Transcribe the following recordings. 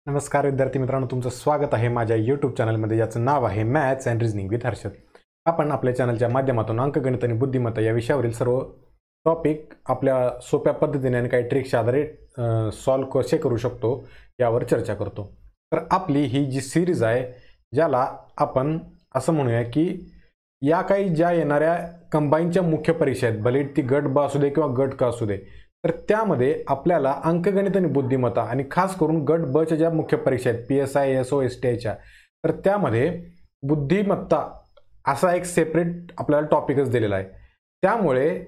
नमस्कार विद्यार्थी मित्रांनो, तुमचं स्वागत आहे माझ्या यूट्यूब चॅनलमध्ये, ज्याचं नाव आहे maths and reasoning with Harshad. आपण आपल्या चॅनलच्या माध्यमातून अंकगणित आणि बुद्धिमत्ता या विषयावरील सर्व टॉपिक आपल्या सोप्या पद्धतीने आणि काही ट्रिक्सच्या आधारे सॉल्व कसे करू शकतो यावर चर्चा करतो. तर आपली ही जी सिरीज आहे, ज्याला आपण असं म्हणूया की या काही ज्या येणाऱ्या कंबाईनच्या मुख्य परीक्षा आहेत, भले ती गट ब असू दे किंवा गट क असू दे, तर त्यामध्ये आपल्याला अंकगणित आणि बुद्धिमत्ता आणि खास करून गट ब च्या ज्या मुख्य परीक्षा आहेत PSI SO STI च्या, तर त्यामध्ये बुद्धिमत्ता असा एक सेपरेट आपल्याला टॉपिकच दिलेला आहे. त्यामुळे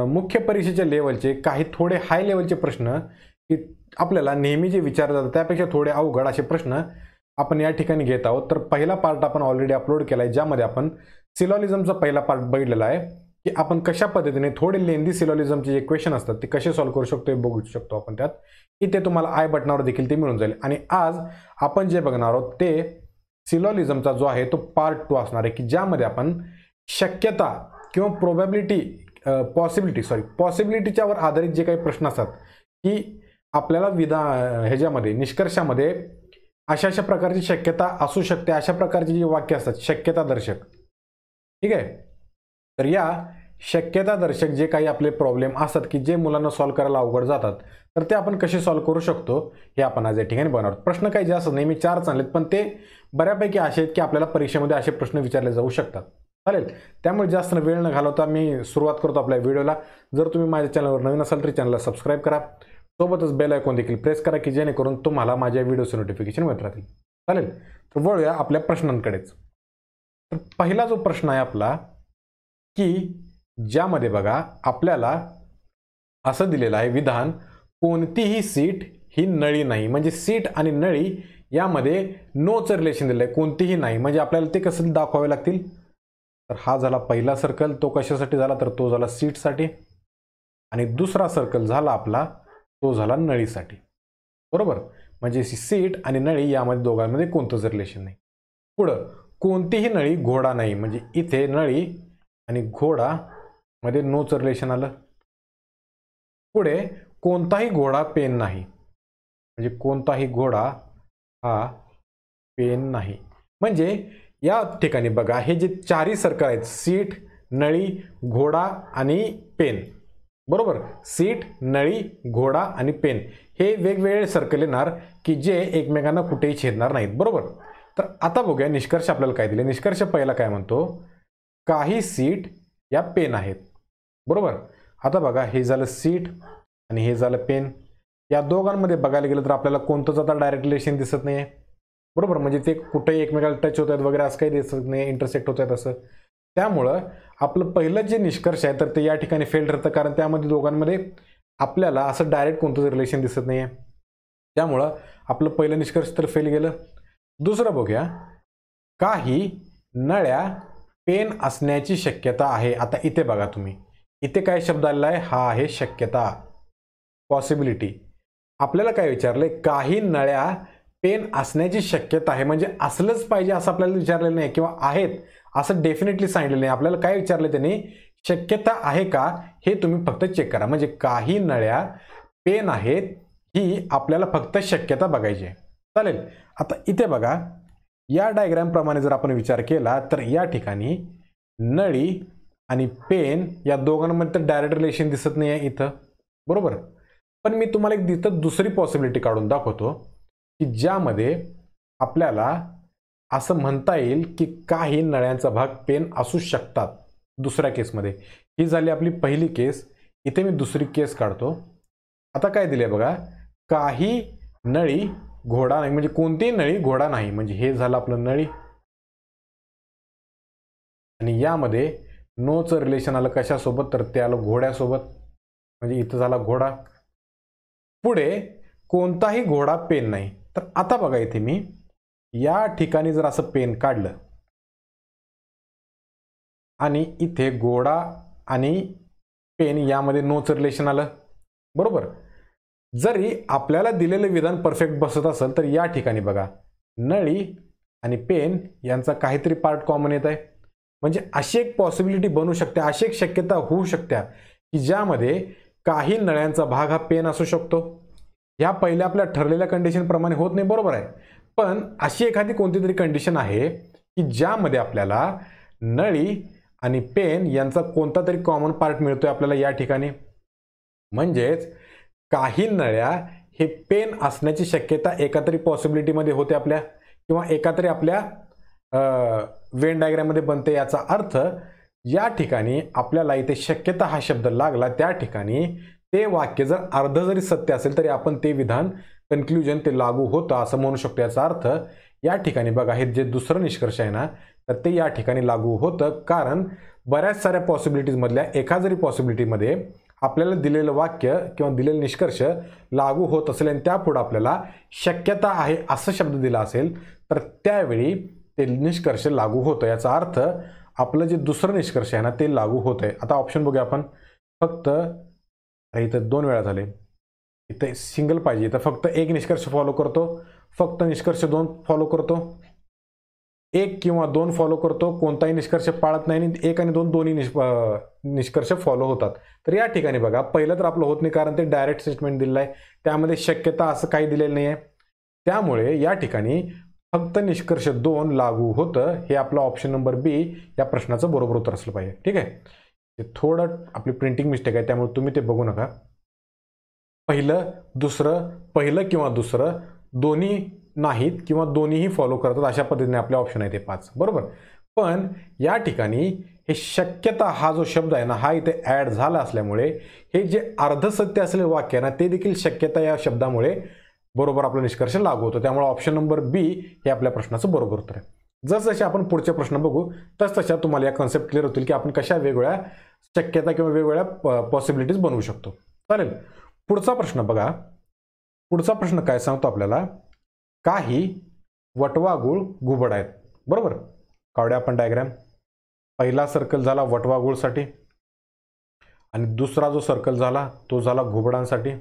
मुख्य परीक्षेच्या लेवलचे काही थोडे हाय लेवलचे प्रश्न की आपल्याला नेहमी जे विचारले जातात त्यापेक्षा थोडे अवघड असे प्रश्न आपण या ठिकाणी घेत आहोत. तर पहिला पार्ट आपण ऑलरेडी अपलोड केला आहे, ज्यामध्ये आपण सिलॉलिझमचा पहिला पार्ट बघितलेला आहे की आपण कशा पद्धतीने थोडे लेंदी सिलॉलिझमचे जे क्वेश्चन असतात ते कसे सॉल्व्ह करू शकतो हे बघू शकतो आपण. त्यात इथे तुम्हाला आय बटनावर देखील ते मिळून जाईल. आणि आज आपण जे बघणार आहोत ते सिलॉलिझमचा जो आहे तो पार्ट 2 असणार आहे, की ज्यामध्ये आपण शक्यता किंवा पॉसिबिलिटीच्यावर आधारित जे काही प्रश्न असतात की आपल्याला ह्याच्यामध्ये निष्कर्षामध्ये अशा प्रकारची शक्यता असू शकते, अशा प्रकारची जी वाक्य असतात शक्यता दर्शक. ठीक आहे, तर या शक्यता दर्शक जे काही आपले प्रॉब्लेम असतात की जे मुलांना सॉल्व्ह करायला अवघड जातात, तर ते आपण कसे सॉल्व्ह करू शकतो हे आपण आज या ठिकाणी बनवणार. प्रश्न काही जास्त नेहमी 4 चांगलेत, पण ते बऱ्यापैकी असे आहेत की आपल्याला परीक्षेमध्ये असे प्रश्न विचारले जाऊ शकतात. चालेल, त्यामुळे जास्त वेळ न घालवता मी सुरुवात करतो आपल्या व्हिडिओला. जर तुम्ही माझ्या चॅनलवर नवीन असाल तर चॅनलला सबस्क्राईब करा, सोबतच बेल आयकॉन देखील प्रेस करा की जेणेकरून तुम्हाला माझ्या व्हिडिओचे नोटिफिकेशन मिळत राहतील. चालेल, तर वळूया आपल्या प्रश्नांकडेच. तर पहिला जो प्रश्न आहे आपला की ज्यामध्ये बघा आपल्याला असं दिलेलं आहे विधान, कोणतीही सीट ही नळी नाही. म्हणजे सीट आणि नळी यामध्ये नोच रिलेशन दिलं आहे, कोणतीही नाही. म्हणजे आपल्याला ते कसं दाखवावे लागतील, तर हा झाला पहिला सर्कल, तो कशासाठी झाला तर तो झाला सीटसाठी, आणि दुसरा सर्कल झाला आपला तो झाला नळीसाठी. बरोबर, म्हणजे सीट आणि नळी यामध्ये दोघांमध्ये कोणतंच रिलेशन नाही. पुढं कोणतीही नळी घोडा नाही, म्हणजे इथे नळी आणि घोडा मध्ये नोच रिलेशन आलं. पुढे कोणताही घोडा पेन नाही, म्हणजे कोणताही घोडा हा पेन नाही. म्हणजे या ठिकाणी बघा हे जे चारही सर्कल आहेत, सीट, नळी, घोडा आणि पेन. बरोबर, सीट, नळी, घोडा आणि पेन हे वेगवेगळे सर्कल येणार की जे एकमेकांना कुठेही छेदणार नाहीत. बरोबर, तर आता बघूया निष्कर्ष आपल्याला काय दिले. निष्कर्ष पहिला काय म्हणतो, काही सीट या पेन आहेत. बरोबर, आता बघा हे झालं सीट आणि हे झालं पेन. या दोघांमध्ये बघायला गेलं तर आपल्याला कोणतंच आता डायरेक्ट रिलेशन दिसत नाही आहे. बरोबर, म्हणजे ते कुठेही एकमेकाला टच होत आहेत वगैरे असं काही दिसत नाही, इंटरसेक्ट होत आहेत असं. त्यामुळं आपलं पहिलं जे निष्कर्ष आहे तर ते या ठिकाणी फेल ठरतं, कारण त्यामध्ये दोघांमध्ये आपल्याला असं डायरेक्ट कोणतंच रिलेशन दिसत नाही आहे. त्यामुळं आपलं पहिलं निष्कर्ष तर फेल गेलं. दुसरं बघूया, काही नळ्या पेन असण्याची शक्यता आहे. आता इथे बघा तुम्ही, इथे काय शब्द आलेला आहे, हा आहे शक्यता, पॉसिबिलिटी. आपल्याला काय विचारलंय, काही नळ्या पेन असण्याची शक्यता आहे, म्हणजे असलंच पाहिजे असं आपल्याला विचारलेलं नाही किंवा आहेत असं डेफिनेटली सांगितलेलं नाही. आपल्याला काय विचारलं त्यांनी, शक्यता आहे का हे तुम्ही फक्त चेक करा. म्हणजे काही नळ्या पेन आहेत ही आपल्याला फक्त शक्यता बघायची आहे. चालेल, आता इथे बघा या डायग्राम प्रमाणे जर आपण विचार केला तर या ठिकाणी नळी आणि पेन या दोघांमध्ये डायरेक्ट रिलेशन दिसत नाही आहे इथं. बरोबर, पण मी तुम्हाला एक इथं दुसरी पॉसिबिलिटी काढून दाखवतो की ज्यामध्ये आपल्याला असं म्हणता येईल की काही नळ्यांचा भाग पेन असू शकतात. दुसऱ्या केसमध्ये ही झाली आपली पहिली केस. इथे मी दुसरी केस काढतो. आता काय दिले बघा, काही नळी घोडा नाही, म्हणजे कोणतीही नळी घोडा नाही. म्हणजे हे झालं आपलं नळी आणि यामध्ये नोच रिलेशन आलं कशासोबत, तर ते आलं घोड्यासोबत. म्हणजे इथं झाला घोडा. पुढे कोणताही घोडा पेन नाही. तर आता बघा इथे मी या ठिकाणी जर असं पेन काढलं आणि इथे घोडा आणि पेन यामध्ये नोच रिलेशन आलं. बरोबर, जरी आपल्याला दिलेलं विधान परफेक्ट बसत असेल तर या ठिकाणी बघा नळी आणि पेन यांचा काहीतरी पार्ट कॉमन येत आहे. म्हणजे अशी एक पॉसिबिलिटी बनू शकते, अशी एक शक्यता होऊ शकते की ज्यामध्ये काही नळ्यांचा भाग हा पेन असू शकतो ह्या पहिल्या आपल्या ठरलेल्या कंडिशन प्रमाणे होत नाही, बरोबर आहे. पण अशी एखादी कोणती तरी कंडिशन आहे की ज्यामध्ये आपल्याला नळी आणि पेन यांचा कोणता तरी कॉमन पार्ट मिळतोय आपल्याला या ठिकाणी. म्हणजेच काही नळ्या हे पेन असण्याची शक्यता एका तरी पॉसिबिलिटीमध्ये होते आपल्या, किंवा एका तरी आपल्या वेन डायग्राममध्ये बनते. याचा अर्थ या ठिकाणी आपल्याला इथे शक्यता हा शब्द लागला, त्या ठिकाणी ते वाक्य जर अर्ध जरी सत्य असेल तरी आपण ते विधान कन्क्लुजन ते लागू होतं असं म्हणू शकतो. याचा अर्थ या ठिकाणी बघा हे जे दुसरं निष्कर्ष आहे ना, तर ते या ठिकाणी लागू होतं, कारण बऱ्याच साऱ्या पॉसिबिलिटीजमधल्या एका जरी पॉसिबिलिटीमध्ये आपल्याला दिलेलं वाक्य किंवा दिलेलं निष्कर्ष लागू होत असेल आणि त्यापुढे आपल्याला शक्यता आहे असं शब्द दिला असेल तर त्यावेळी ते निष्कर्ष लागू होतं. याचा अर्थ आपलं जे दुसरं निष्कर्ष आहे ना ते लागू होत आहे. आता ऑप्शन बघूया आपण. फक्त इथं 2 वेळा झाले, इथं सिंगल पाहिजे, इथं फक्त एक निष्कर्ष फॉलो करतो, फक्त निष्कर्ष 2 फॉलो करतो, 1 किंवा 2 फॉलो करतो, कोणताही निष्कर्ष पाळत नाही, 1 आणि 2 दोन्ही निष्कर्ष फॉलो होतात. तर या ठिकाणी बघा पहिलं तर आपलं होत नाही, कारण ते डायरेक्ट स्टेटमेंट दिलेलं आहे, त्यामध्ये शक्यता असं काही दिलेलं नाही आहे. त्यामुळे या ठिकाणी फक्त निष्कर्ष 2 लागू होतं. हे आपलं ऑप्शन नंबर बी या प्रश्नाचं बरोबर उत्तर असलं पाहिजे. ठीक आहे, ते थोडं आपली प्रिंटिंग मिस्टेक आहे त्यामुळे तुम्ही ते बघू नका. पहिलं दुसरं, पहिलं किंवा दुसरं दोन्ही नाहीत किंवा दोन्हीही फॉलो करतात अशा पद्धतीने आपले ऑप्शन आहे ते 5, बरोबर. पण या ठिकाणी हे शक्यता हा जो शब्द आहे ना हा इथे ॲड झाला असल्यामुळे हे जे अर्धसत्य असलेले वाक्य आहे ना ते देखील शक्यता या शब्दामुळे बरोबर आपला निष्कर्ष लागू होतो. त्यामुळे ऑप्शन नंबर बी हे आपल्या प्रश्नाचं बरोबर उत्तर आहे. जसजसे आपण पुढचे प्रश्न बघू तसतशा तुम्हाला या कन्सेप्ट क्लिअर होतील की आपण कशा वेगवेगळ्या शक्यता किंवा वेगवेगळ्या पॉसिबिलिटीज बनवू शकतो. चालेल, पुढचा प्रश्न बघा. पुढचा प्रश्न काय सांगतो आपल्याला, काही वटवाघूळ घुबड आहेत, बरोबर. काढूया आपण डायग्राम. पहिला सर्कल झाला वटवाघूळसाठी आणि दुसरा जो सर्कल झाला तो झाला घुबडांसाठी,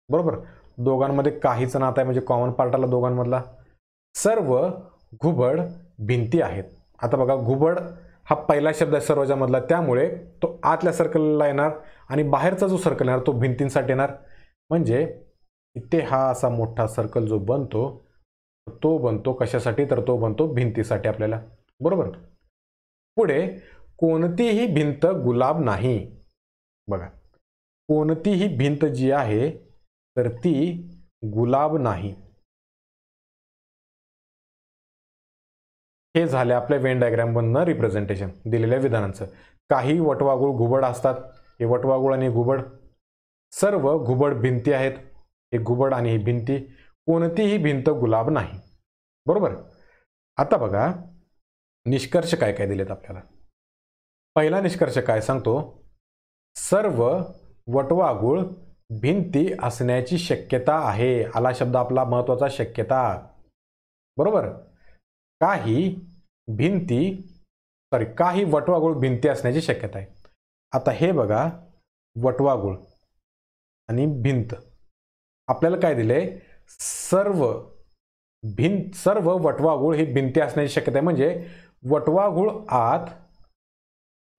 बरोबर. दोघांमध्ये काहीच नातं आहे, म्हणजे कॉमन पार्ट आला दोघांमधला. सर्व घुबड भिंती आहेत. आता बघा घुबड हा पहिला शब्द आहे सर्वच्यामधला, त्यामुळे तो आतल्या सर्कलला येणार आणि बाहेरचा जो सर्कल येणार तो भिंतींसाठी येणार. म्हणजे इथे हा असा मोठा सर्कल जो बनतो तो बनतो कशासाठी, तर तो बनतो भिंतीसाठी आपल्याला, बरोबर. पुढे कोणतीही भिंत गुलाब नाही. बघा कोणतीही भिंत जी आहे तर ती गुलाब नाही. हे झाले आपल्या वेन डायग्राम बनणं रिप्रेझेंटेशन दिलेल्या विधानांचं. काही वटवाघूळ घुबड असतात, हे वटवाघूळ आणि घुबड. सर्व घुबड भिंती आहेत, हे घुबड आणि ही भिंती. कोणतीही भिंत गुलाब नाही, बरोबर. आता बघा निष्कर्ष काय काय दिलेत आपल्याला. पहिला निष्कर्ष काय सांगतो, सर्व वटवाघूळ भिंती असण्याची शक्यता आहे. आला शब्द आपला महत्वाचा, शक्यता, बरोबर. काही वटवाघूळ भिंती असण्याची शक्यता आहे. आता हे बघा वटवाघूळ आणि भिंत आपल्याला काय दिले, सर्व वटवाघूळ ही भिंती असण्याची शक्यता आहे. म्हणजे वटवाघूळ आत,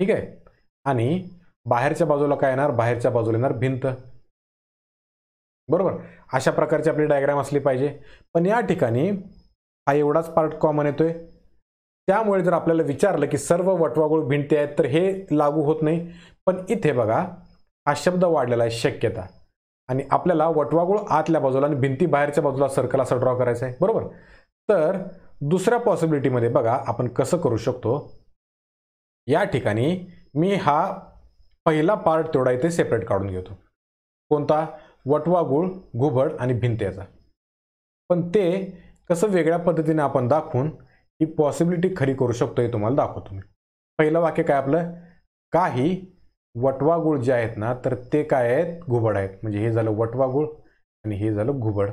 ठीक आहे, आणि बाहेरच्या बाजूला काय येणार, बाहेरच्या बाजूला येणार भिंत, बरोबर. अशा प्रकारची आपली डायग्राम असली पाहिजे. पण या ठिकाणी हा एवढाच पार्ट कॉमन येतोय, त्यामुळे जर आपल्याला विचारलं की सर्व वटवाघूळ भिंती आहेत तर हे लागू होत नाही. पण इथे बघा हा शब्द वाढलेला आहे शक्यता, आणि आपल्याला वटवाघूळ आतल्या बाजूला आणि भिंती बाहेरच्या बाजूला सर्कल असं ड्रॉ करायचं आहे, बरोबर. तर दुसऱ्या पॉसिबिलिटीमध्ये बघा आपण कसं करू शकतो. या ठिकाणी मी हा पहिला पार्ट तेवढा इथे सेपरेट काढून घेतो. कोणता, वटवाघूळ, घुबड आणि भिंत याचा. पण ते कसं वेगळ्या पद्धतीने आपण दाखवून ही पॉसिबिलिटी खरी करू शकतो हे तुम्हाला दाखवतो मी. पहिलं वाक्य काय आपलं, काही वटवाघूळ जे आहेत ना तर ते काय आहेत, घुबड आहेत. म्हणजे हे झालं वटवाघूळ आणि हे झालं घुबड,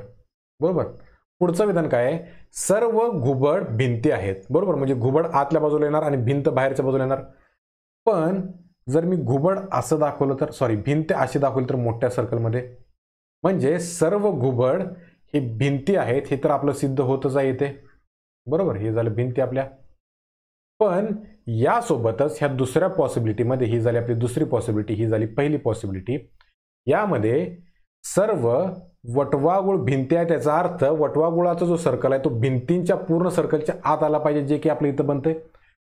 बरोबर. पुढचं विधान काय आहे, सर्व घुबड भिंती आहेत, बरोबर. म्हणजे घुबड आतल्या बाजूला येणार आणि भिंत बाहेरच्या बाजूला येणार. पण जर मी घुबड असं दाखवलं तर, भिंत अशी दाखवली तर मोठ्या सर्कलमध्ये, म्हणजे सर्व घुबड हे भिंती आहेत हे तर आपलं सिद्ध होतच आहे इथे, बरोबर. हे झालं भिंती आपल्या. पण यासोबतच ह्या दुसऱ्या पॉसिबिलिटीमध्ये ही झाली आपली दुसरी पॉसिबिलिटी, ही झाली पहिली पॉसिबिलिटी. यामध्ये सर्व वटवागुळ भिंती आहे, त्याचा अर्थ वटवागुळाचा जो सर्कल आहे तो भिंतींच्या पूर्ण सर्कलच्या आत आला पाहिजे, जे की आपल्या इथं बनते.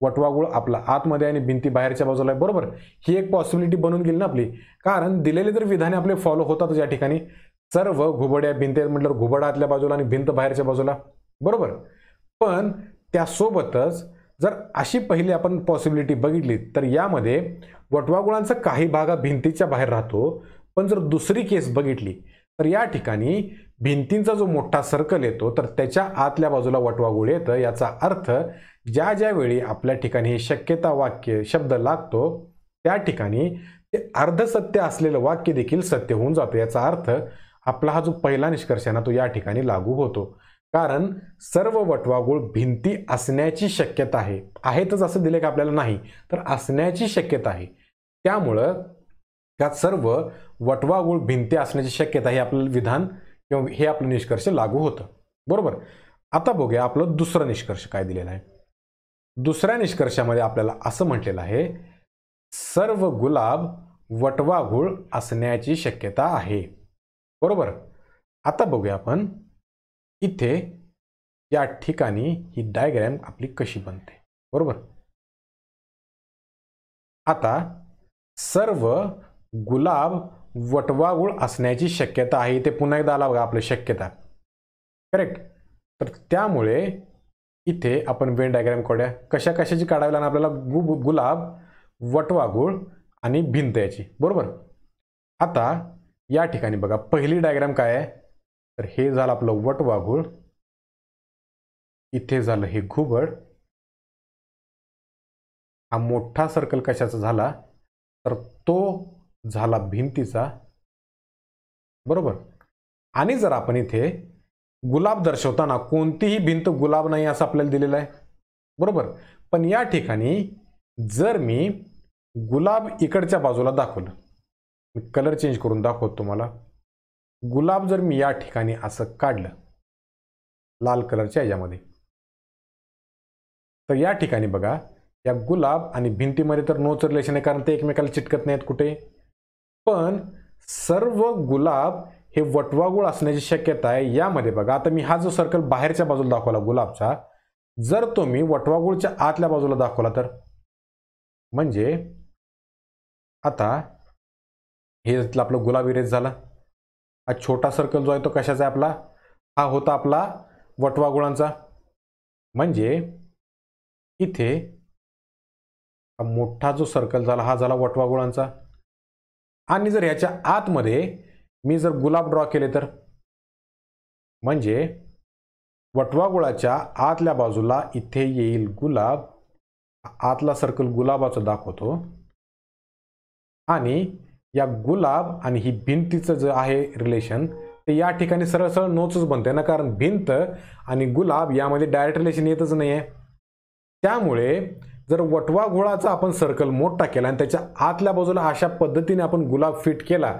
वटवागुळ आपला आतमध्ये आणि भिंती बाहेरच्या बाजूला आहे. बरोबर, ही एक पॉसिबिलिटी बनून गेली ना आपली, कारण दिलेले तर विधाने आपले फॉलो होतात या ठिकाणी. सर्व घुबड्या भिंती म्हटल्यावर घुबड आतल्या बाजूला आणि भिंत बाहेरच्या बाजूला. बरोबर, पण त्यासोबतच जर अशी पहिली आपण पॉसिबिलिटी बघितली तर यामध्ये वटवागुळांचा काही भाग भिंतीच्या बाहेर राहतो. पण जर दुसरी केस बघितली तर या ठिकाणी भिंतींचा जो मोठा सर्कल येतो तर त्याच्या आतल्या बाजूला वटवागुळ येतं. याचा अर्थ ज्या ज्या वेळी आपल्या ठिकाणी हे शक्यता वाक्य शब्द लागतो त्या ठिकाणी ते अर्धसत्य असलेलं वाक्य देखील सत्य होऊन जातं. याचा अर्थ आपला हा जो पहिला निष्कर्ष आहे ना तो या ठिकाणी लागू होतो, कारण सर्व वटवागुळ भिंती असण्याची शक्यता आहे. आहेतच असं दिले की आपल्याला नाही, तर असण्याची शक्यता आहे. त्यामुळं त्यात सर्व वटवागुळ भिंती असण्याची शक्यता हे आपलं विधान किंवा हे आपलं निष्कर्ष लागू होतं. बरोबर, आता बघूया आपलं दुसरा निष्कर्ष काय दिलेला आहे. दुसऱ्या निष्कर्षामध्ये आपल्याला असं म्हटलेलं आहे, सर्व गुलाब वटवागुळ असण्याची शक्यता आहे. बरोबर, आता बघूया आपण इथे या ठिकाणी ही डायग्रॅम आपली कशी बनते. बरोबर, आता सर्व गुलाब वटवागुळ असण्याची शक्यता आहे. ते पुन्हा एकदा आला बघा आपलं शक्यता. करेक्ट, तर त्यामुळे इथे आपण वेन डायग्राम काढूया. कशा कशाची काढावी लागणार आपल्याला, गुलाब, वटवागुळ आणि भिंत याची. बरोबर, आता या ठिकाणी बघा पहिली डायग्राम काय आहे, तर हे झालं आपलं वटवागुळ, इथे झालं हे घुबड. हा मोठा सर्कल कशाचा झाला तर तो झाला भिंतीचा. बरोबर, आणि जर आपण इथे गुलाब दर्शवताना कोणतीही भिंत गुलाब नाही असं आपल्याला दिलेलं आहे. बरोबर, पण या ठिकाणी जर मी गुलाब इकडच्या बाजूला दाखवलं, मी कलर चेंज करून दाखवतो तुम्हाला. गुलाब जर मी या ठिकाणी असं काढलं लाल कलरच्या याच्यामध्ये, तर या ठिकाणी बघा या गुलाब आणि भिंतीमध्ये तर नोच रिलेशन आहे, कारण ते एकमेकाला चिटकत नाहीत कुठे. पण सर्व गुलाब हे वटवागुळ असण्याची शक्यता आहे. यामध्ये बघा आता मी हा जो सर्कल बाहेरच्या बाजूला दाखवला गुलाबचा, जर तो मी वटवागुळच्या आतल्या बाजूला दाखवला तर म्हणजे आता हे आपलं गुलाब इरेज झाला. हा छोटा सर्कल जो आहे तो कशाचा आहे आपला, हा होता आपला वटवागुळांचा. म्हणजे इथे हा मोठा जो सर्कल झाला हा झाला वटवागुळांचा. आणि जर ह्याच्या आतमध्ये मी जर गुलाब ड्रॉ केले तर म्हणजे वटवागुळाच्या आतल्या बाजूला इथे येईल गुलाब. आतला सर्कल गुलाबाचा दाखवतो आणि या गुलाब आणि ही भिंतीचं जे आहे रिलेशन ते या ठिकाणी सरळ सरळ नोचच बनते ना, कारण भिंत आणि गुलाब यामध्ये डायरेक्ट रिलेशन येतच नाही आहे. त्यामुळे जर वटवागुळाचा आपण सर्कल मोठा केला आणि त्याच्या आतल्या बाजूला अशा पद्धतीने आपण गुलाब फिट केला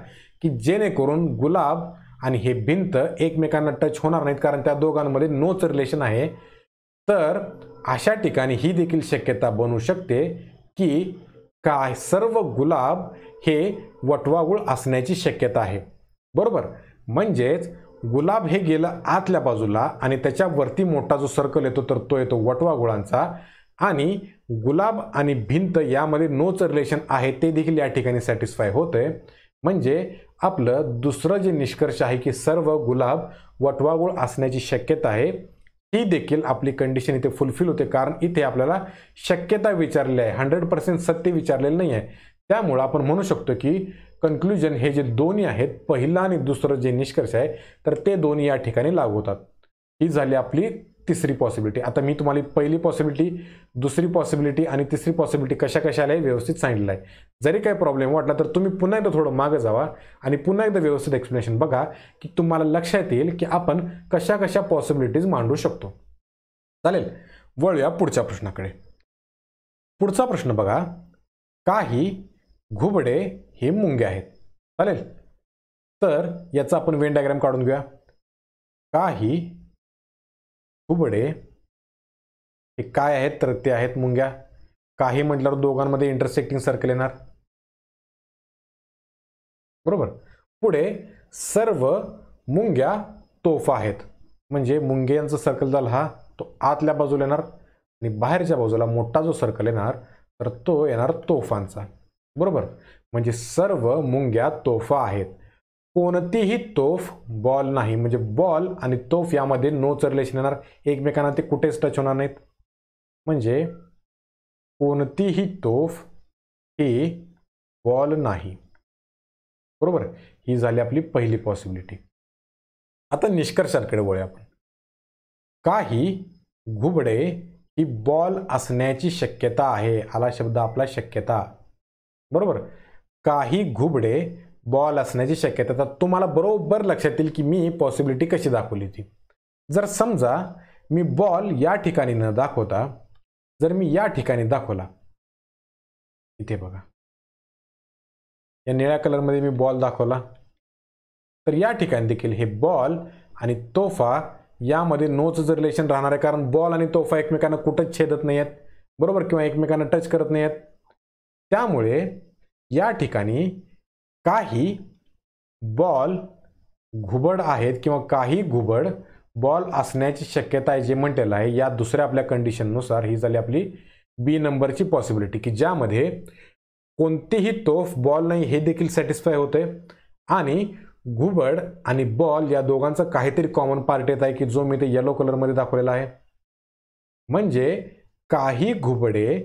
की जेणेकरून गुलाब आणि हे भिंत एकमेकांना टच होणार नाहीत, कारण त्या दोघांमध्ये नोच रिलेशन आहे, तर अशा ठिकाणी ही देखील शक्यता बनू शकते की काय सर्व गुलाब हे वटवागुळ असण्याची शक्यता आहे. बरोबर, म्हणजेच गुलाब हे गेलं आतल्या बाजूला आणि त्याच्यावरती मोठा जो सर्कल येतो तर तो येतो वटवागुळांचा, आणि गुलाब आणि भिंत यामध्ये नोच रिलेशन आहे ते देखील या ठिकाणी सॅटिस्फाय होतंय. म्हणजे आपलं दुसरं जे निष्कर्ष आहे की सर्व गुलाब वटवागुळ असण्याची शक्यता आहे, ही देखील आपली कंडिशन इथे फुलफिल होते, कारण इथे आपल्याला शक्यता विचारलेली आहे, 100% सत्य विचारलेलं नाही आहे. त्यामुळे आपण म्हणू शकतो की कन्क्लुजन हे जे दोन्ही आहेत, पहिला आणि दुसरं जे निष्कर्ष आहे तर ते दोन्ही या ठिकाणी लागू होतात. ही झाली आपली तिसरी पॉसिबिलिटी. आता मी तुम्हाला पहिली पॉसिबिलिटी, दुसरी पॉसिबिलिटी आणि तिसरी पॉसिबिलिटी कशा कशाला आहे व्यवस्थित सांगितलं आहे. जरी काही प्रॉब्लेम वाटला तर तुम्ही पुन्हा एकदा थोडं मागे जावा आणि पुन्हा एकदा व्यवस्थित एक्सप्लेनेशन बघा की तुम्हाला लक्षात येईल की आपण कशा कशा पॉसिबिलिटीज मांडू शकतो. चालेल, वळूया पुढच्या प्रश्नाकडे. पुढचा प्रश्न बघा, काही घुबडे हे मुंग्या आहेत. चालेल, तर याचा आपण वेन डायग्राम काढून घेऊया. काही घुबडे हे काय आहेत तर ते आहेत मुंग्या. काही म्हटल्यावर दोघांमध्ये इंटरसेक्टिंग सर्कल येणार. बरोबर, पुढे सर्व मुंग्या तोफा आहेत. म्हणजे मुंग्यांचं सर्कल झाला हा, तो आतल्या बाजूला येणार आणि बाहेरच्या बाजूला मोठा जो सर्कल येणार तर तो येणार तोफांचा. बरोबर. म्हणजे सर्व मुंग्या तोफा आहेत. कोणतीही तोफ बॉल नाही. म्हणजे बॉल आणि तोफ यामध्ये नोच रिलेशन येणार, एकमेकांना ते कुठेच टच होणार नाहीत. म्हणजे कोणतीही तोफ ही बॉल नाही. बरोबर. ही झाली आपली पहिली पॉसिबिलिटी. आता निष्कर्षाकडे वळूया आपण. काही घुबडे ही बॉल असण्याची शक्यता आहे. आला शब्द आपला शक्यता. बरोबर. काही घुबडे बॉल असण्याची शक्यता. तर तुम्हाला बरोबर लक्षात येईल की मी पॉसिबिलिटी कशी दाखवली ती. जर समजा मी बॉल या ठिकाणी न दाखवता जर मी या ठिकाणी दाखवला, इथे बघा या निळ्या कलरमध्ये मी बॉल दाखवला, तर या ठिकाणी देखील हे बॉल आणि तोफा यामध्ये नोचं रिलेशन राहणार आहे. कारण बॉल आणि तोफा एकमेकांना कुठंच छेदत नाही आहेत. बरोबर. किंवा एकमेकांना टच करत नाही आहेत. त्यामुळे या ठिकाणी काही बॉल घुबड आहेत किंवा काही घुबड बॉल असण्याची शक्यता आहे जे म्हटलेलं आहे. या दुसऱ्या आपल्या कंडिशननुसार ही झाली आपली बी नंबरची पॉसिबिलिटी, की ज्यामध्ये कोणतीही तोफ बॉल नाही हे देखील सॅटिस्फाय होते आणि घुबड आणि बॉल या दोघांचं काहीतरी कॉमन पार्ट येत आहे की जो मी ते येलो कलरमध्ये दाखवलेला आहे. म्हणजे काही घुबडे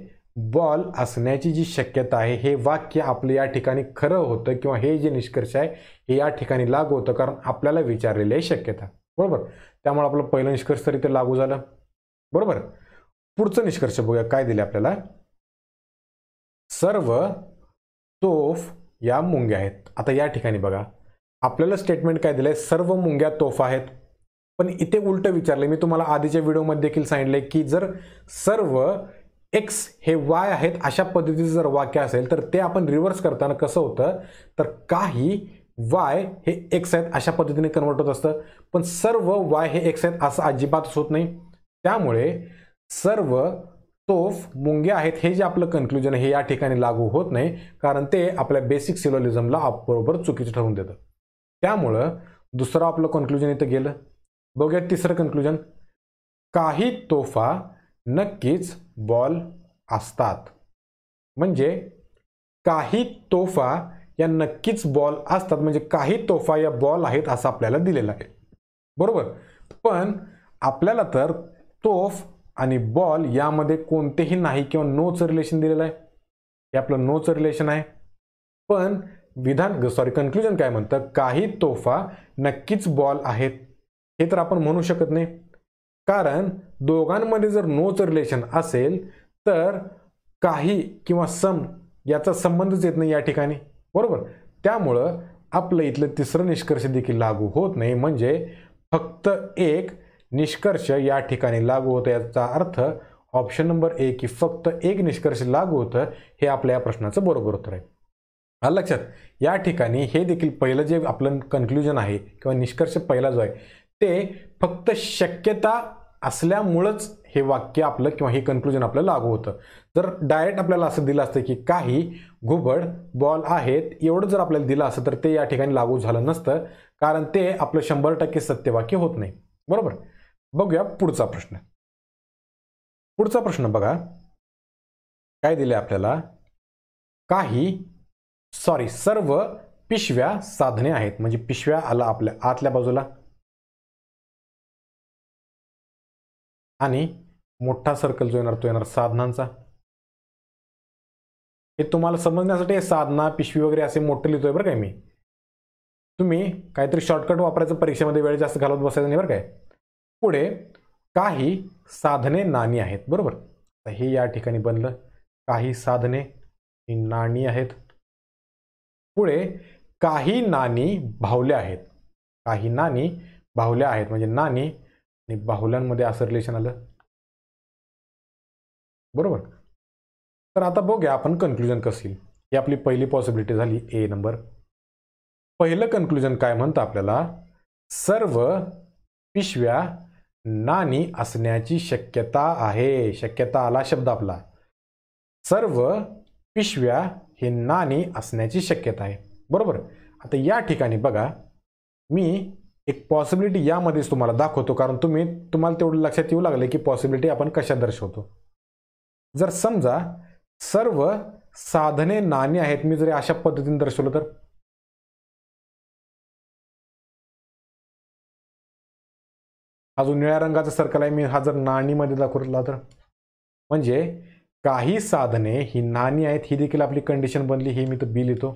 बॉल असण्याची जी शक्यता आहे हे वाक्य आपलं या ठिकाणी खरं होतं किंवा हे जे निष्कर्ष आहे हे या ठिकाणी लागू होतं कारण आपल्याला विचारलेली आहे शक्यता. बरोबर. त्यामुळे आपलं पहिलं निष्कर्ष तरी ते लागू झालं. बरोबर. पुढचं निष्कर्ष बघूया काय दिले आपल्याला. सर्व तोफ या मुंग्या आहेत. आता या ठिकाणी बघा आपल्याला स्टेटमेंट काय दिलंय, सर्व मुंग्या तोफ आहेत. पण इथे उलट विचारले. मी तुम्हाला आधीच्या व्हिडिओमध्ये देखील सांगितले की जर सर्व एक्स हे वाय आहेत अशा पद्धतीचं जर वाक्य असेल तर ते आपण रिव्हर्स करताना कसं होतं तर काही वाय हे एक्स आहेत अशा पद्धतीने कन्वर्ट होत असतं. पण सर्व वाय हे एक्स आहेत असं अजिबातच होत नाही. त्यामुळे सर्व तोफ मुंग्या आहेत हे जे आपलं कन्क्लुजन आहे हे या ठिकाणी लागू होत नाही कारण ते आपल्या बेसिक सिलोजिझमला बरोबर चुकीचं ठरवून देतं. त्यामुळं दुसरं आपलं कन्क्लुजन इथं गेलं. बघूया तिसरं कन्क्लुजन. काही तोफा नक्कीच बॉल असतात. म्हणजे काही तोफा या नक्कीच बॉल असतात. म्हणजे काही तोफा या बॉल आहेत असं आपल्याला दिलेलं आहे. बरोबर. पण आपल्याला तर तोफ आणि बॉल यामध्ये कोणतेही नाही किंवा नोचं रिलेशन दिलेलं आहे. हे आपलं नोचं रिलेशन आहे. पण कन्क्लुजन काय म्हणतं, काही तोफा नक्कीच बॉल आहेत. हे तर आपण म्हणू शकत नाही कारण दोघांमध्ये जर नोचं रिलेशन असेल तर काही किंवा सम याचा संबंधच येत नाही या ठिकाणी. बरोबर. त्यामुळं आपलं इथलं तिसरं निष्कर्ष देखील लागू होत नाही. म्हणजे फक्त एक निष्कर्ष या ठिकाणी लागू होतं. याचा अर्थ ऑप्शन नंबर ए की फक्त एक निष्कर्ष लागू होतं हे आपल्या या प्रश्नाचं बरोबर उत्तर आहे. आलं लक्षात. या ठिकाणी हे देखील पहिलं जे आपलं कन्क्लुजन आहे किंवा निष्कर्ष पहिला जो आहे ते फक्त शक्यता असल्यामुळंच हे वाक्य आपलं किंवा हे कन्क्लुजन आपलं लागू होतं. जर डायरेक्ट आपल्याला असं दिलं असतं की काही घुबड बॉल आहेत एवढं जर आपल्याला दिलं असतं तर ते या ठिकाणी लागू झालं नसतं कारण ते आपलं 100% सत्यवाक्य होत नाही. बरोबर. बघूया पुढचा प्रश्न. पुढचा प्रश्न बघा काय दिले आपल्याला. सर्व पिशव्या साधने आहेत. म्हणजे पिशव्या आला आपल्या आतल्या बाजूला आणि मोठा सर्कल जो येणार तो येणार साधनांचा. हे तुम्हाला समजण्यासाठी साधना पिशवी वगैरे असे मोठे लिहितोय बरं काय मी. तुम्ही काहीतरी शॉर्टकट वापरायचं परीक्षेमध्ये वेळ जास्त घालवत बसायचं नाही बरं काय. पुढे काही साधने नाणी आहेत. बरोबर. हे या ठिकाणी बनलं काही साधने ही नाणी आहेत. पुढे काही नाणी बाहुल्या आहेत. काही नाणी बाहुल्या आहेत. म्हणजे नाणी आणि बाहुल्यांमध्ये असं रिलेशन आलं. बरोबर. तर आता बघूया आपण कन्क्लुजन कसं येईल. ही आपली पहिली पॉसिबिलिटी झाली ए नंबर. पहिलं कन्क्लुजन काय म्हणतं आपल्याला, सर्व पिशव्या नाणी असण्याची शक्यता आहे. शक्यता आला शब्द आपला. सर्व पिशव्या हे नाणी असण्याची शक्यता आहे. बरोबर. आता या ठिकाणी बघा मी एक पॉसिबिलिटी यामध्येच तुम्हाला दाखवतो, कारण तुम्हाला तेवढं लक्षात येऊ लागले की पॉसिबिलिटी आपण कशा दर्शवतो. जर समजा सर्व साधने नाणी आहेत, मी जर अशा पद्धतीने दर्शवलं तर हा जो निळ्या रंगाचा सर्कल आहे, मी हा जर नाणीमध्ये दाखवला तर म्हणजे काही साधने ही नाणी आहेत, ही देखील आपली कंडिशन बनली. ही मी तर बी लिहितो,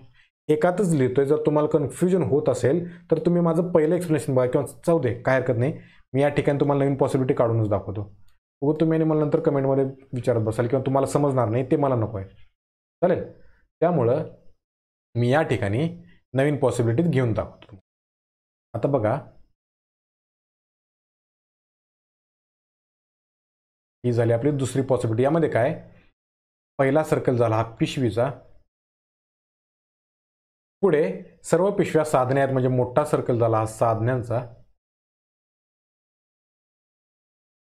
एकातच लिहितोय. जर तुम्हाला कन्फ्युजन होत असेल तर तुम्ही माझं पहिलं एक्सप्लेनेशन बघा किंवा जाऊ दे, काय हरकत नाही. मी या ठिकाणी तुम्हाला नवीन पॉसिबिलिटी काढूनच दाखवतो. तुम्ही आणि मला नंतर कमेंटमध्ये विचारत बसाल किंवा तुम्हाला समजणार नाही, ते मला नको आहे. चालेल, त्यामुळं मी या ठिकाणी नवीन पॉसिबिलिटीत घेऊन दाखवतो. आता बघा, ही झाली आपली दुसरी पॉसिबिलिटी. यामध्ये काय, पहिला सर्कल झाला हा पिशवीचा, पुढे सर्व पिशव्या साधने आहेत म्हणजे मोठा सर्कल झाला हा साधनांचा,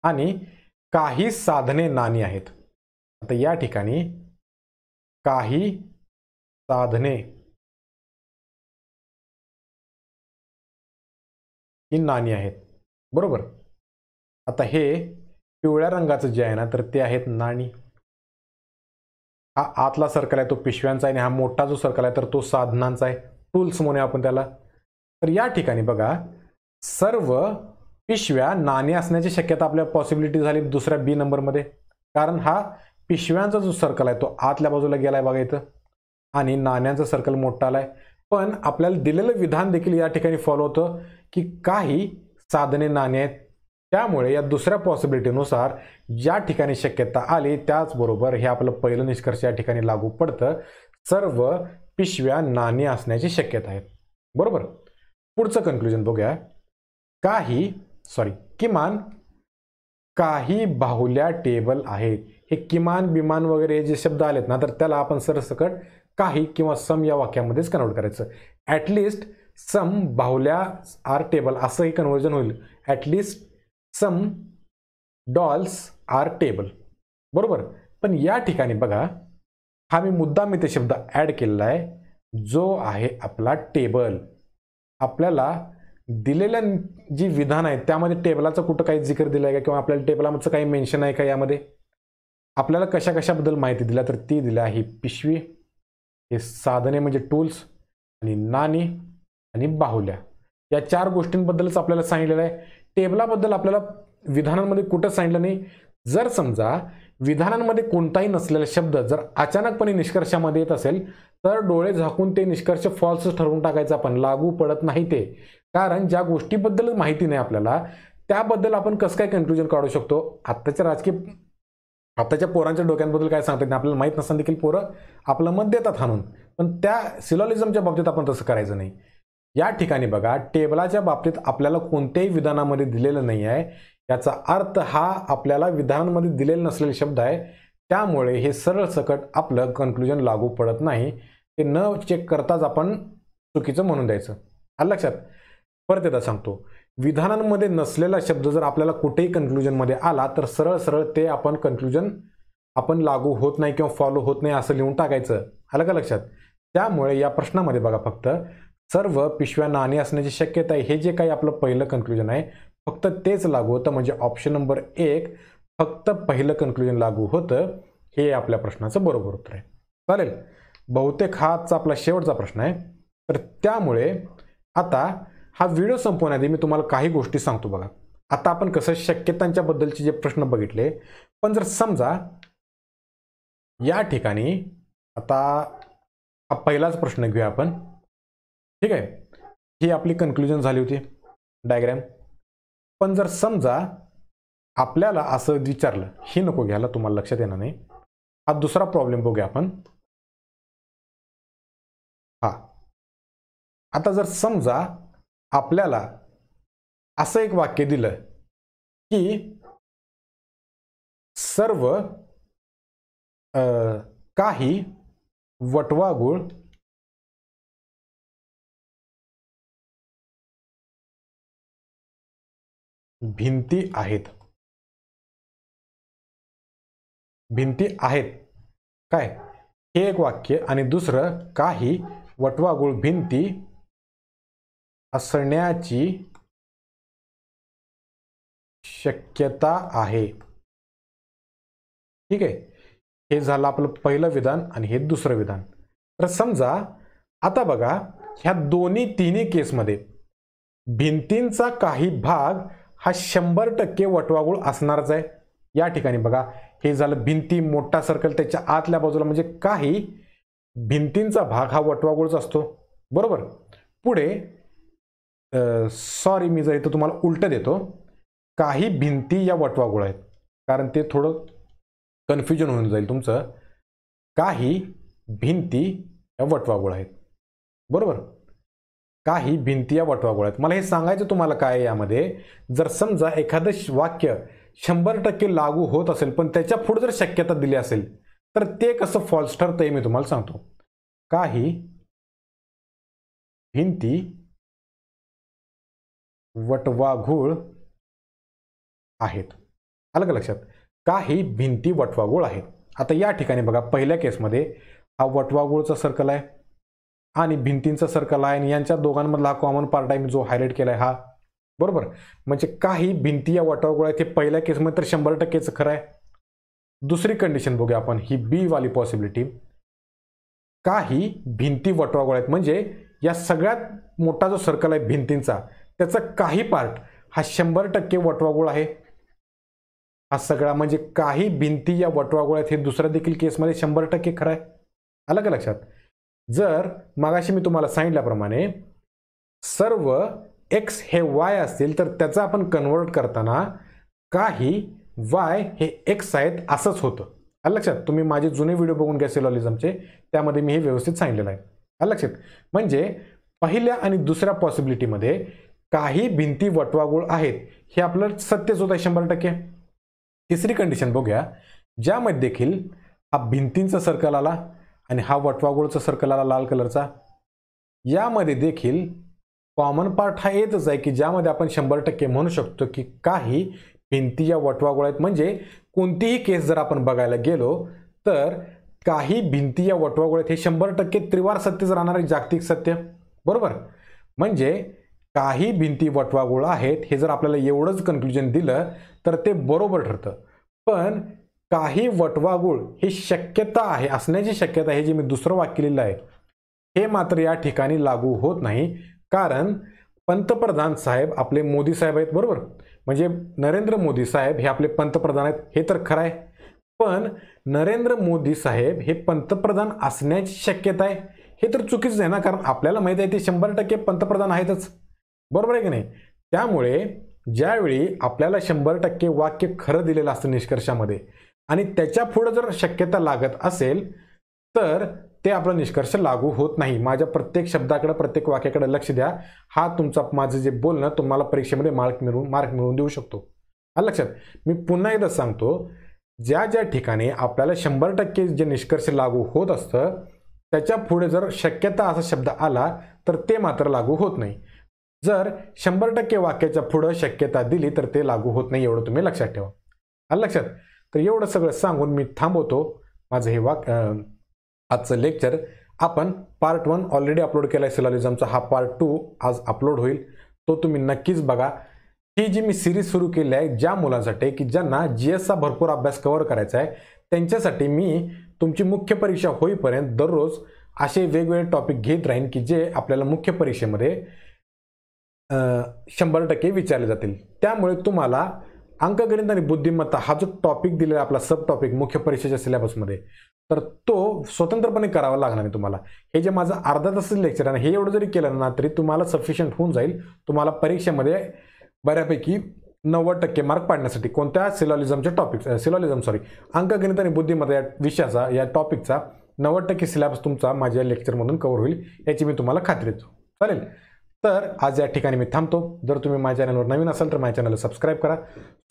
आणि काही साधने नाणी आहेत. आता या ठिकाणी काही साधने ही नाणी आहेत, बरोबर. आता हे पिवळ्या रंगाचं जे आहे ना, तर ते आहेत नाणी. हा आतला सर्कल आहे तो पिशव्यांचा आहे, आणि हा मोठा जो सर्कल आहे तर तो साधनांचा आहे, टूल्स म्हणूया आपण त्याला. तर या ठिकाणी बघा, सर्व पिशव्या नाणी असण्याची शक्यता आपल्या पॉसिबिलिटी झाली दुसऱ्या बी नंबरमध्ये, कारण हा पिशव्यांचा जो सर्कल आहे तो आतल्या बाजूला गेलाय बघा इथं, आणि नाण्यांचा सर्कल मोठा आलाय. पण आपल्याला दिलेलं विधान देखील या ठिकाणी फॉलो होतं की काही साधने नाणी आहेत. त्यामुळे या दुसऱ्या पॉसिबिलिटीनुसार ज्या ठिकाणी शक्यता आली त्याचबरोबर हे आपलं पहिलं निष्कर्ष या ठिकाणी लागू पडतं. सर्व पिशव्या नाणी असण्याची शक्यता आहे, बरोबर. पुढचं कन्क्लुजन बघूया. किमान काही बाहुल्या टेबल आहेत. हे किमान बिमान वगैरे जे शब्द आलेत ना, तर त्याला आपण सरसकट काही किंवा सम या वाक्यामध्येच कन्वर्ट करायचं. ॲटलिस्ट सम बाहुल्या आर टेबल असंही कन्वर्जन होईल. ॲटलिस्ट सम डॉल्स आर टेबल, बरोबर. पण या ठिकाणी बघा, हा मुद्दाम ते शब्द ॲड केलेला आहे, जो आहे आपला टेबल. आपल्याला दिलेल्या जी विधान आहे त्यामध्ये टेबलाचं कुठं काही जिकर दिलाय का, किंवा आपल्याला टेबलाचं काही मेन्शन आहे का यामध्ये. आपल्याला कशा कशाबद्दल माहिती दिल्या तर ती दिली आहे पिशवी, हे साधने म्हणजे टूल्स, आणि नाणी आणि बाहुल्या. या चार गोष्टींबद्दलच आपल्याला सांगितलेलं आहे. टेबलाबद्दल आपल्याला विधानांमध्ये कुठं सांगितलं नाही. जर समजा विधानांमध्ये कोणताही नसलेला शब्द जर अचानकपणे निष्कर्षामध्ये येत असेल तर डोळे झाकून ते निष्कर्ष फॉल्स ठरवून टाकायचा, पण लागू पडत नाही ते. कारण ज्या गोष्टीबद्दल माहिती नाही आपल्याला त्याबद्दल आपण कसं काय कन्क्लुजन काढू शकतो. आताच्या पोरांच्या डोक्यांबद्दल काय सांगतात आपल्याला माहीत नसताना देखील पोरं आपलं मत देतात हाणून, पण त्या सिलॉलिझमच्या बाबतीत आपण तसं करायचं नाही. या ठिकाणी बघा, टेबलाच्या बाबतीत आपल्याला कोणत्याही विधानामध्ये दिलेलं नाही आहे. याचा अर्थ हा आपल्याला विधानामध्ये दिलेला नसलेले शब्द आहे, त्यामुळे हे सरळ सकट आपलं कन्क्लुजन लागू पडत नाही. ते न चेक करताच आपण चुकीचं म्हणून द्यायचं. आलं लक्षात. परत एकदा सांगतो, विधानांमध्ये नसलेला शब्द जर आपल्याला कुठेही कन्क्लुजनमध्ये आला तर सरळ सरळ ते आपण कन्क्लुजन आपण लागू होत नाही किंवा फॉलो होत नाही असं लिहून टाकायचं. आलं का लक्षात. त्यामुळे या प्रश्नामध्ये बघा, फक्त सर्व पिशव्या नाणी असण्याची शक्यता आहे, हे जे काही आपलं पहिलं कन्क्लुजन आहे फक्त तेच लागू होतं. म्हणजे ऑप्शन नंबर 1 फक्त पहिलं कन्क्लुजन लागू होतं. हे आपल्या प्रश्नाचं बरोबर उत्तर आहे. चालेल, बहुतेक हाच आपला शेवटचा प्रश्न आहे. तर त्यामुळे आता हा व्हिडिओ संपवण्याआधी मी तुम्हाला काही गोष्टी सांगतो बघा. आता आपण कसं शक्यतांच्या बद्दलचे जे प्रश्न बघितले, पण जर समजा या ठिकाणी आता हा पहिलाच प्रश्न घेऊया आपण, ठीक आहे. ही आपली कन्क्लुजन झाली होती डायग्रॅम. पण जर समजा आपल्याला असं विचारलं, ही नको घ्यायला, तुम्हाला लक्षात येणार नाही. हा दुसरा प्रॉब्लेम बघूया आपण. आता जर समजा आपल्याला असं एक वाक्य दिलं की सर्व काही वटवाघूळ भिंती आहेत. काय, हे एक वाक्य, आणि दुसरं काही वटवाघूळ भिंती असण्याची शक्यता आहे. ठीक आहे, हे झालं आपलं पहिलं विधान आणि हे दुसरं विधान. तर समजा आता बघा ह्या तिन्ही केसमध्ये भिंतींचा काही भाग हा 100% वटवाघूळ असणारच आहे. या ठिकाणी बघा हे झालं भिंती, मोठा सर्कल, त्याच्या आतल्या बाजूला म्हणजे काही भिंतींचा भाग हा वटवाघूळच असतो. बरोबर. पुढे सॉरी मी जर इथं तुम्हाला उलटं देतो, काही भिंती या वटवाघूळ आहेत, कारण ते थोडं कन्फ्युजन होऊन जाईल तुमचं. काही भिंती या वटवाघूळ आहेत. बरोबर. काही भिंती या वटवाघूळ आहेत. मला हे सांगायचं तुम्हाला काय यामध्ये, जर समजा एखादं वाक्य 100% लागू होत असेल पण त्याच्या पुढे जर शक्यता दिली असेल तर ते कसं फॉल्स ठरतं हे मी तुम्हाला सांगतो. काही भिंती वटवाघूळ आहेत. आलं का लक्षात? काही भिंती वटवाघूळ आहेत. आता या ठिकाणी बघा पहिल्या केसमध्ये हा वटवाघूळचा सर्कल आहे आणि भिंतींचा सर्कल आहे आणि यांच्या दोघांमधला हा कॉमन पार्ट आहे जो हायलाइट केलाय हा. बरोबर. म्हणजे काही भिंती या वटवाघूळ आहेत. हे पहिल्या केसमध्ये तर 100%च खरं आहे. दुसरी कंडिशन बघूया आपण, ही बी वाली पॉसिबिलिटी. काही भिंती वटवाघूळ आहेत म्हणजे या सगळ्यात मोठा जो सर्कल आहे भिंतींचा त्याचा काही पार्ट हा 100% वटवाघूळ आहे. हा सगळा म्हणजे काही भिंती या वटवाघूळ आहेत हे दुसऱ्या देखील केसमध्ये 100% खरं आहे. आलं का लक्षात? जर मगाशी मी तुम्हाला सांगितल्याप्रमाणे सर्व x हे y असतील तर त्याचा आपण कन्वर्ट करताना काही y हे x आहेत असंच होतं. आलं लक्षात? तुम्ही माझे जुने व्हिडिओ बघून घ्या सिलॉजिझमचे, त्यामध्ये मी हे व्यवस्थित सांगितलेलं आहे. आलं लक्षात? म्हणजे पहिल्या आणि दुसऱ्या पॉसिबिलिटीमध्ये काही भिंती वटवाघूळ आहेत हे आपलं सत्यच होतं 100%. तिसरी कंडिशन बघूया, ज्यामध्ये देखील हा भिंतींचा सर्कल आला आणि हा वटवाघूळचा सर्कल आला लाल कलरचा, यामध्ये देखील कॉमन पार्ट हा येतच आहे की ज्यामध्ये आपण 100% म्हणू शकतो की काही भिंती या वटवाघूळ आहेत. म्हणजे कोणतीही केस जर आपण बघायला गेलो तर काही भिंती या वटवाघूळ आहेत हे 100% त्रिवार सत्यच राहणार आहे, जागतिक सत्य. बरोबर. म्हणजे काही भिंती वटवाघूळ आहेत हे जर आपल्याला एवढंच कन्क्लुजन दिलं तर ते बरोबर ठरतं. पण काही वटवाघूळ ही शक्यता आहे, असण्याची शक्यता आहे, जे मी दुसरं वाक्य लिहिलं आहे हे मात्र या ठिकाणी लागू होत नाही. कारण पंतप्रधान साहेब आपले मोदी साहेब आहेत. बरोबर. म्हणजे नरेंद्र मोदी साहेब हे आपले पंतप्रधान आहेत हे तर खरं आहे. पण नरेंद्र मोदी साहेब हे पंतप्रधान असण्याची शक्यता आहे हे तर चुकीचं आहे ना, कारण आपल्याला माहिती आहे ते 100% पंतप्रधान आहेतच. बरोबर आहे की नाही? त्यामुळे ज्यावेळी आपल्याला 100% वाक्य खरं दिलेलं असतं निष्कर्षामध्ये आणि त्याच्या पुढे जर शक्यता लागत असेल तर ते आपला निष्कर्ष लागू होत नाही. माझ्या प्रत्येक शब्दाकडे, प्रत्येक वाक्याकडे लक्ष द्या. हा तुमचा माझं जे बोलणं तुम्हाला परीक्षेमध्ये मार्क मिळवून देऊ शकतो. आलं लक्षात? मी पुन्हा एकदा सांगतो, ज्या ज्या ठिकाणी आपल्याला 100% जे निष्कर्ष लागू होत असतं त्याच्या पुढे जर शक्यता असा शब्द आला तर ते मात्र लागू होत नाही. जर 100% वाक्याच्या पुढे शक्यता दिली तर ते लागू होत नाही, एवढं तुम्ही लक्षात ठेवा. आलं लक्षात? तर एवढं सगळं सांगून मी थांबवतो माझं हे आजचं लेक्चर. आपण पार्ट 1 ऑलरेडी अपलोड केला आहे सिलॉजिझमचा, हा पार्ट 2 आज अपलोड होईल, तो तुम्ही नक्कीच बघा. ही जी मी सिरीज सुरू केली आहे ज्या मुलांसाठी की ज्यांना GSचा भरपूर अभ्यास कव्हर करायचा आहे त्यांच्यासाठी, मी तुमची मुख्य परीक्षा होईपर्यंत दररोज असे वेगवेगळे टॉपिक घेत राहीन की जे आपल्याला मुख्य परीक्षेमध्ये 100% विचारले जातील. त्यामुळे तुम्हाला अंकगणित आणि बुद्धिमत्ता हा जो टॉपिक दिलेला आपला सब टॉपिक मुख्य परीक्षेच्या सिलेबसमध्ये, तर तो स्वतंत्रपणे करावा लागणार आहे तुम्हाला. हे जे माझं अर्धा तासाचं लेक्चर आहे हे एवढं जरी केलं ना तरी तुम्हाला सफिशियंट होऊन जाईल तुम्हाला परीक्षेमध्ये बऱ्यापैकी 90% मार्क पाडण्यासाठी. कोणत्या अंकगणित आणि बुद्धिमत्ता या विषयाचा, या टॉपिकचा 90% सिलेबस तुमचा माझ्या लेक्चरमधून कव्हर होईल याची मी तुम्हाला खात्री देतो. चालेल? तर आज या ठिकाणी मी थांबतो. जर तुम्ही माझ्या चॅनलवर नवीन असाल तर माझ्या चॅनलला सबस्क्राईब करा,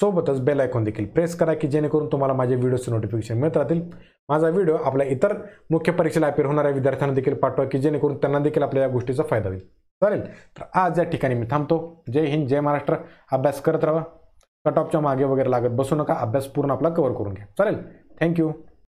सोबतच बेल आयकॉन देखील प्रेस करा की जेणेकरून तुम्हाला माझ्या व्हिडिओचे नोटिफिकेशन मिळत राहतील. माझा व्हिडिओ आपल्या इतर मुख्य परीक्षेला अपेअर होणाऱ्या विद्यार्थ्यांना देखील पाठवा की जेणेकरून त्यांना देखील आपल्या या गोष्टीचा फायदा होईल. चालेल? तर आज या ठिकाणी मी थांबतो. जय हिंद, जय महाराष्ट्र. अभ्यास करत राहा, कट ऑफच्या मागे वगैरे लागत बसू नका, अभ्यास पूर्ण आपला कव्हर करून घ्या. चालेल? थँक्यू.